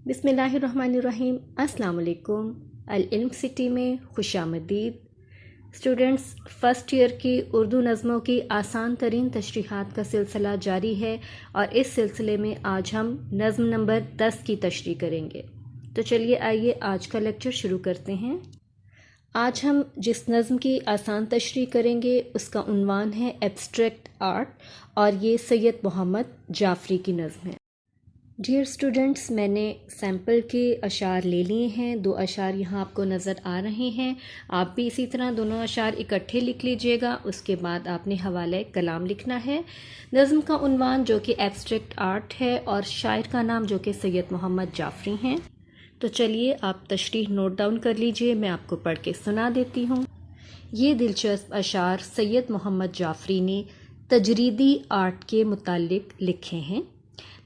बिस्मिल्लाहिर्रहमानिर्रहीम। अस्सलाम वालेकुम। अल-इल्म सिटी में खुश आमदीद। स्टूडेंट्स, फ़र्स्ट ईयर की उर्दू नज़मों की आसान तरीन तशरीहात का सिलसिला जारी है और इस सिलसिले में आज हम नज़म नंबर 10 की तशरीह करेंगे। तो चलिए आइए आज का लेक्चर शुरू करते हैं। आज हम जिस नज़म की आसान तशरीह करेंगे उसका उन्वान है एब्स्ट्रैक्ट आर्ट और ये सैयद मोहम्मद जाफ़री की नज़म है। डियर स्टूडेंट्स, मैंने सैम्पल के अशार ले लिए हैं। 2 अशार यहाँ आपको नज़र आ रहे हैं। आप भी इसी तरह दोनों अशार इकट्ठे लिख लीजिएगा। उसके बाद आपने हवाले कलाम लिखना है। नज़म का उन्वान जो कि एब्स्ट्रैक्ट आर्ट है और शायर का नाम जो कि सैयद मोहम्मद जाफ़री हैं। तो चलिए आप तशरीह नोट डाउन कर लीजिए, मैं आपको पढ़ के सुना देती हूँ। ये दिलचस्प अशार सैयद मोहम्मद जाफ़री ने तजरीदी आर्ट के मुताल्लिक लिखे हैं।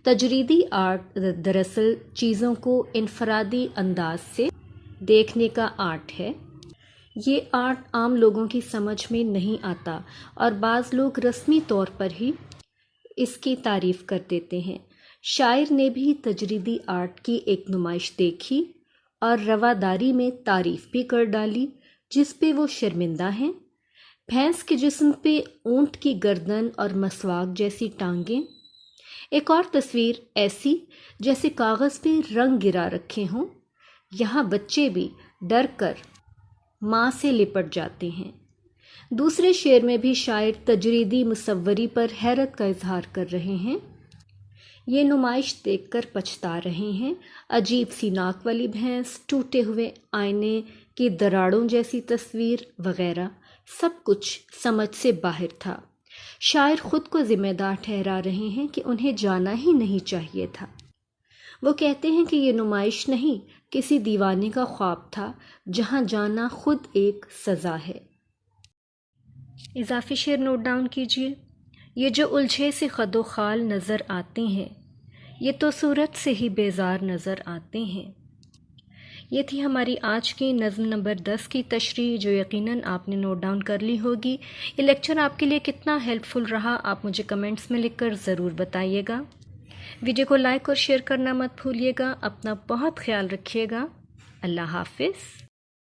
तजरीदी आर्ट दरअसल चीज़ों को इनफरादी अंदाज से देखने का आर्ट है। ये आर्ट आम लोगों की समझ में नहीं आता और बाज़ लोग रस्मी तौर पर ही इसकी तारीफ़ कर देते हैं। शायर ने भी तजरीदी आर्ट की एक नुमाइश देखी और रवादारी में तारीफ़ भी कर डाली, जिस पे वो शर्मिंदा हैं। भैंस के जिस्म पे ऊँट की गर्दन और मसवाक जैसी टांगें। एक और तस्वीर ऐसी जैसे कागज़ पे रंग गिरा रखे हों। यहाँ बच्चे भी डर कर माँ से लिपट जाते हैं। दूसरे शेर में भी शायर तजरीदी मुसव्वरी पर हैरत का इजहार कर रहे हैं। ये नुमाइश देखकर पछता रहे हैं। अजीब सी नाक वाली भैंस, टूटे हुए आईने की दरारों जैसी तस्वीर वगैरह सब कुछ समझ से बाहर था। शायर खुद को ज़िम्मेदार ठहरा रहे हैं कि उन्हें जाना ही नहीं चाहिए था। वो कहते हैं कि ये नुमाइश नहीं, किसी दीवाने का ख्वाब था जहाँ जाना खुद एक सज़ा है। इजाफी शेर नोट डाउन कीजिए। ये जो उलझे से खदो खाल नज़र आते हैं, ये तो सूरत से ही बेजार नज़र आते हैं। ये थी हमारी आज की नज़म नंबर 10 की तशरीह, जो यकीनन आपने नोट डाउन कर ली होगी। ये लेक्चर आपके लिए कितना हेल्पफुल रहा आप मुझे कमेंट्स में लिखकर ज़रूर बताइएगा। वीडियो को लाइक और शेयर करना मत भूलिएगा। अपना बहुत ख्याल रखिएगा। अल्लाह हाफ़िज़।